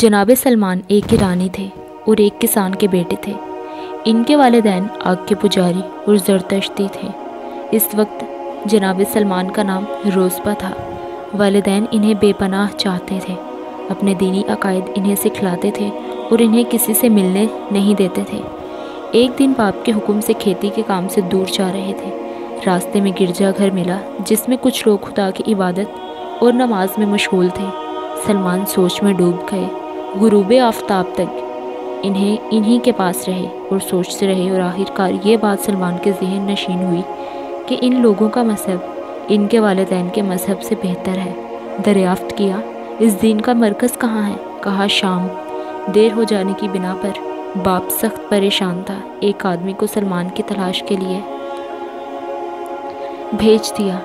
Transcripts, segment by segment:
جناب سلمان ایک ایرانی تھے اور ایک کسان کے بیٹے تھے۔ ان کے والدین آگ کے پجاری اور زرتشتی تھے۔ اس وقت جناب سلمان کا نام روزبہ تھا۔ والدین انہیں بے پناہ چاہتے تھے، اپنے دینی عقائد انہیں سکھلاتے تھے اور انہیں کسی سے ملنے نہیں دیتے تھے۔ ایک دن باپ کے حکم سے کھیتی کے کام سے دور جا رہے تھے۔ راستے میں گرجا گھر ملا جس میں کچھ لوگ خدا کی عبادت اور نماز میں مشغول تھے۔ سلمان سوچ میں ڈوب گئے۔ غروب آفتاب تک انہی کے پاس رہے اور سوچتے رہے، اور آخرکار یہ بات سلمان کے ذہن نشین ہوئی کہ ان لوگوں کا مذہب ان کے والدین کے مذہب سے بہتر ہے۔ دریافت کیا، اس دین کا مرکز کہاں ہے؟ کہا شام۔ دیر ہو جانے کی بنا پر باپ سخت پریشان تھا۔ ایک آدمی کو سلمان کی تلاش کے لیے بھیج دیا۔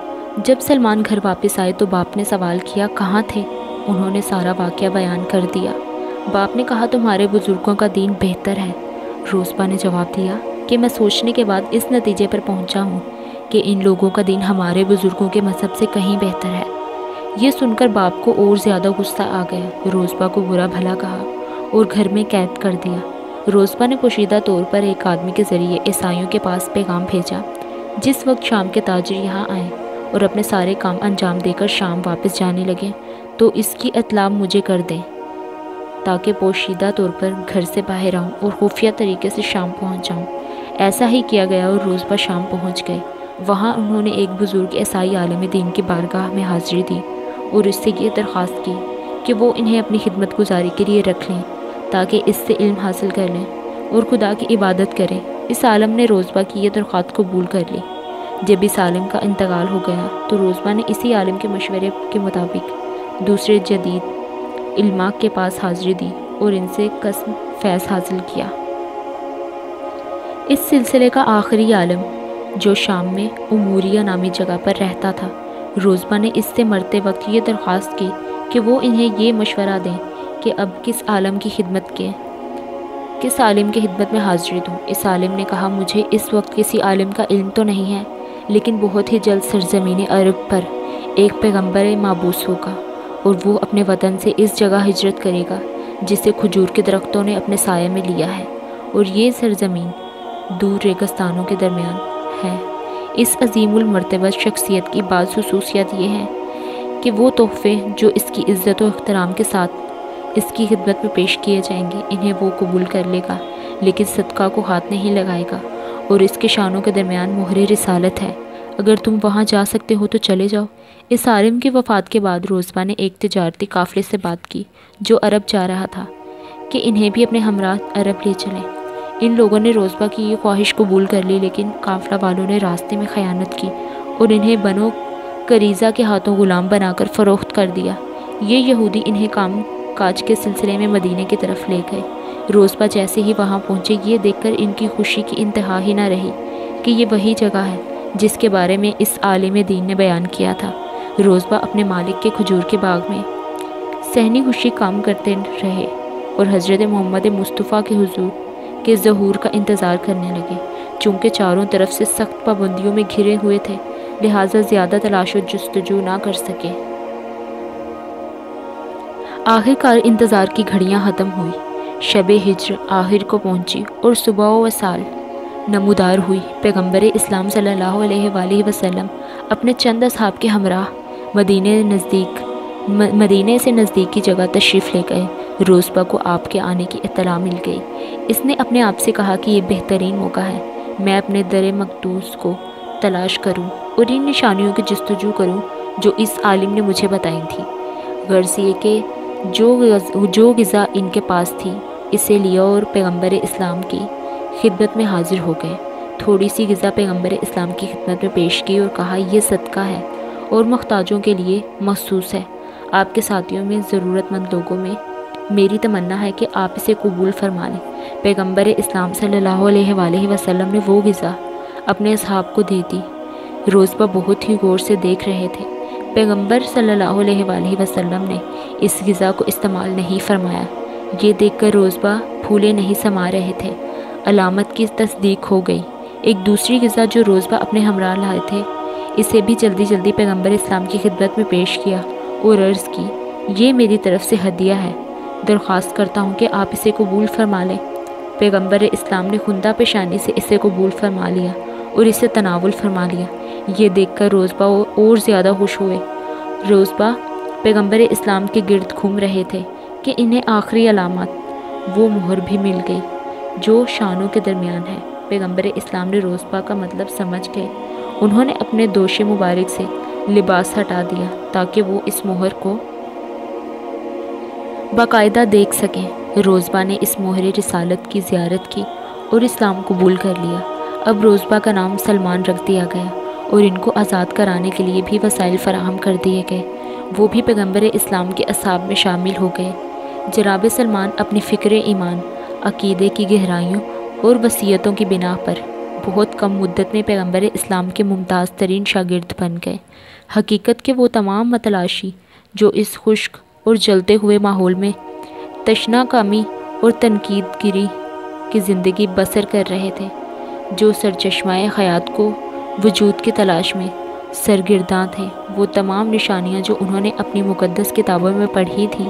جب سلمان گھر واپس آئے تو باپ نے سوال کیا، کہاں تھے؟ انہوں نے سارا واقعہ بیان کر دیا۔ باپ نے کہا، تمہارے بزرگوں کا دین بہتر ہے۔ روزبہ نے جواب دیا کہ میں سوچنے کے بعد اس نتیجے پر پہنچا ہوں کہ ان لوگوں کا دین ہمارے بزرگوں کے مذہب سے کہیں بہتر ہے۔ یہ سن کر باپ کو اور زیادہ غصہ آ گیا۔ روزبہ کو برا بھلا کہا اور گھر میں قید کر دیا۔ روزبہ نے پوشیدہ طور پر ایک آدمی کے ذریعے عیسائیوں کے پاس پیغام بھیجا۔ جس وقت شام کے تاجر یہاں آئے اور اپنے سارے کام انجام دے کر شام واپس جانے لگے تو اس کی اطلاع مجھے کر دیں تاکہ پوشیدہ طور پر گھر سے باہر آؤں اور خفیہ طریقے سے شام پہنچ جاؤں۔ ایسا ہی کیا گیا اور روزبہ شام پہنچ گئے۔ وہاں انہوں نے ایک بزرگ عیسائی عالم دین کی بارگاہ میں حاضری دی اور اس سے یہ درخواست کی کہ وہ انہیں اپنی خدمت گزاری کے لیے رکھ لیں تاکہ اس سے علم حاصل کر لیں اور خدا کی عبادت کریں۔ اس عالم نے روزبہ کی یہ درخواست قبول کر لی۔ جب اس عالم کا انتقال ہو گیا تو روزبہ نے اسی عالم کے مشورے کے مطابق دوسرے جدید علماء کے پاس حاضری دی اور ان سے قسم فیض حاصل کیا۔ اس سلسلے کا آخری عالم جو شام میں اموریہ نامی جگہ پر رہتا تھا، روزبہ نے اس سے مرتے وقت یہ درخواست کی کہ وہ انہیں یہ مشورہ دیں کہ اب کس عالم کی خدمت میں حاضری دوں۔ اس عالم نے کہا، مجھے اس وقت کسی عالم کا علم تو نہیں ہے، لیکن بہت ہی جلد سرزمین عرب پر ایک پیغمبر مابعوث ہوگا اور وہ اپنے وطن سے اس جگہ ہجرت کرے گا جسے کھجور کے درختوں نے اپنے سائے میں لیا ہے، اور یہ سرزمین دور ریگستانوں کے درمیان ہے۔ اس عظیم المرتبہ شخصیت کی بعض خصوصیات یہ ہیں کہ وہ تحفے جو اس کی عزت و احترام کے ساتھ اس کی خدمت میں پیش کیے جائیں گے انہیں وہ قبول کر لے گا، لیکن صدقہ کو ہاتھ نہیں لگائے گا، اور اس کے شانوں کے درمیان مہر رسالت ہے۔ اگر تم وہاں جا سکتے ہو تو چلے جاؤ۔ اس عالم کی وفات کے بعد روزبہ نے ایک تجارتی قافلے سے بات کی جو عرب جا رہا تھا کہ انہیں بھی اپنے ہمراہ عرب لے چلیں۔ ان لوگوں نے روزبہ کی یہ خواہش قبول کر لی، لیکن قافلہ والوں نے راستے میں خیانت کی اور انہیں بنو قریظہ کے ہاتھوں غلام بنا کر فروخت کر دیا۔ یہ یہودی انہیں کام کاج کے سلسلے میں مدینے کی طرف لے گئے۔ روزبہ جیسے ہی وہاں پہنچے، یہ دیکھ کر ان کی خوشی کی انتہا ہی نہ رہی کہ یہ وہی جگہ ہے جس کے بارے میں اس عالم دین نے بیان کیا تھا۔ روزبہ اپنے مالک کے کھجور کے باغ میں صحنی خوشی کام کرتے رہے اور حضرت محمد مصطفیٰ کے حضور کے ظہور کا انتظار کرنے لگے۔ چونکہ چاروں طرف سے سخت پابندیوں میں گھرے ہوئے تھے، لہٰذا زیادہ تلاش و جستجو نہ کر سکے۔ آخرکار انتظار کی گھڑیاں ختم ہوئی۔ شب ہجر آخر کو پہنچی اور صبح و وصال نمودار ہوئی۔ پیغمبر اسلام صلی اللہ علیہ وآلہ وسلم اپنے چند اصحاب کے ہمراہ مدینے سے نزدیکی جگہ تشریف لے گئے۔ روزبہ کو آپ کے آنے کی اطلاع مل گئی۔ اس نے اپنے آپ سے کہا کہ یہ بہترین موقع ہے، میں اپنے در مقدوس کو تلاش کروں اور ان نشانیوں کی جستجو کروں جو اس عالم نے مجھے بتائی تھی۔ غرض یہ کہ جو غذا ان کے پاس تھی اسے لیا اور پیغمبر اسلام کی خدمت میں حاضر ہو گئے۔ تھوڑی سی غذا پیغمبر اسلام کی خدمت میں پیش کی اور کہا، یہ صدقہ ہے اور محتاجوں کے لیے مخصوص ہے۔ آپ کے ساتھیوں میں ضرورت مند لوگوں میں میری تمنا ہے کہ آپ اسے قبول فرما لیں۔ پیغمبر اسلام صلی اللہ علیہ وآلہ وسلم نے وہ غذا اپنے اصحاب کو دے دی۔ روزبہ بہت ہی غور سے دیکھ رہے تھے۔ پیغمبر صلی اللہ علیہ وآلہ وسلم نے اس غذا کو استعمال نہیں فرمایا۔ یہ دیکھ کر روزبہ پھولے نہیں سما رہے تھے۔ علامت کی تصدیق ہو گئی۔ ایک دوسری غذا جو روزبہ اپنے ہمراہ لائے تھے اسے بھی جلدی جلدی پیغمبر اسلام کی خدمت میں پیش کیا اور عرض کی، یہ میری طرف سے ہدیہ ہے۔ درخواست کرتا ہوں کہ آپ اسے قبول فرما لیں۔ پیغمبر اسلام نے خندہ پیشانی سے اسے قبول فرما لیا اور اسے تناول فرما لیا۔ یہ دیکھ کر روزبہ اور زیادہ خوش ہوئے۔ روزبہ پیغمبر اسلام کے گرد گھوم رہے تھے کہ انہیں آخری علامت وہ مہر بھی مل گئی جو شانوں کے درمیان ہے۔ پیغمبر اسلام نے روزبہ کا مطلب سمجھ گئے۔ انہوں نے اپنے دوش مبارک سے لباس ہٹا دیا تاکہ وہ اس مہر کو باقاعدہ دیکھ سکیں۔ روزبہ نے اس مہر رسالت کی زیارت کی اور اسلام قبول کر لیا۔ اب روزبہ کا نام سلمان رکھ دیا گیا اور ان کو آزاد کرانے کے لیے بھی وسائل فراہم کر دیے گئے۔ وہ بھی پیغمبر اسلام کے اصحاب میں شامل ہو گئے۔ جناب سلمان اپنی فکر ایمان، عقیدے کی گہرائیوں اور وصیتوں کی بنا پر بہت کم مدت میں پیغمبر اسلام کے ممتاز ترین شاگرد بن گئے۔ حقیقت کے وہ تمام متلاشی جو اس خشک اور جلتے ہوئے ماحول میں تشنہ کامی اور تنقید گری کی زندگی بسر کر رہے تھے، جو سرچشمہ حیات کو وجود کی تلاش میں سرگرداں تھے، وہ تمام نشانیاں جو انہوں نے اپنی مقدس کتابوں میں پڑھی تھیں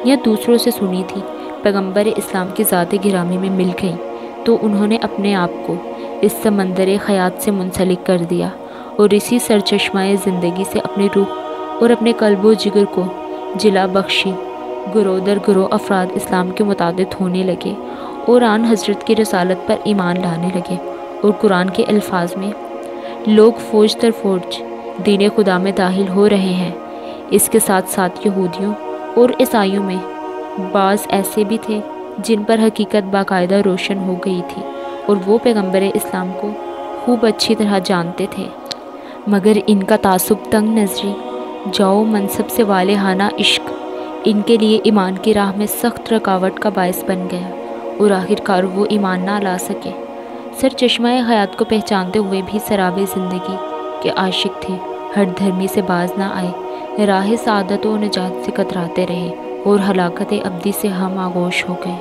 یا دوسروں سے سنی تھی، پیغمبر اسلام کی ذات گرامی میں مل گئیں، تو انہوں نے اپنے آپ کو اس سمندر حیات سے منسلک کر دیا اور اسی سرچشمہ زندگی سے اپنی روح اور اپنے قلب و جگر کو جلا بخشی۔ گروہ در گروہ افراد اسلام کے متعدد ہونے لگے اور آن حضرت کی رسالت پر ایمان لانے لگے، اور قرآن کے الفاظ میں لوگ فوج در فوج دین خدا میں داخل ہو رہے ہیں۔ اس کے ساتھ ساتھ یہودیوں اور عیسائیوں میں بعض ایسے بھی تھے جن پر حقیقت باقاعدہ روشن ہو گئی تھی اور وہ پیغمبر اسلام کو خوب اچھی طرح جانتے تھے، مگر ان کا تعصب، تنگ نظری، جاؤ منصب سے والہانہ عشق ان کے لیے ایمان کی راہ میں سخت رکاوٹ کا باعث بن گیا اور آخر کار وہ ایمان نہ لا سکے۔ سرچشمہ حیات کو پہچانتے ہوئے بھی سراب زندگی کے عاشق تھے، ہٹ دھرمی سے باز نہ آئے، راہ سعادت و نجات سے کتراتے رہے اور ہلاکت ابدی سے ہم آغوش ہو گئے۔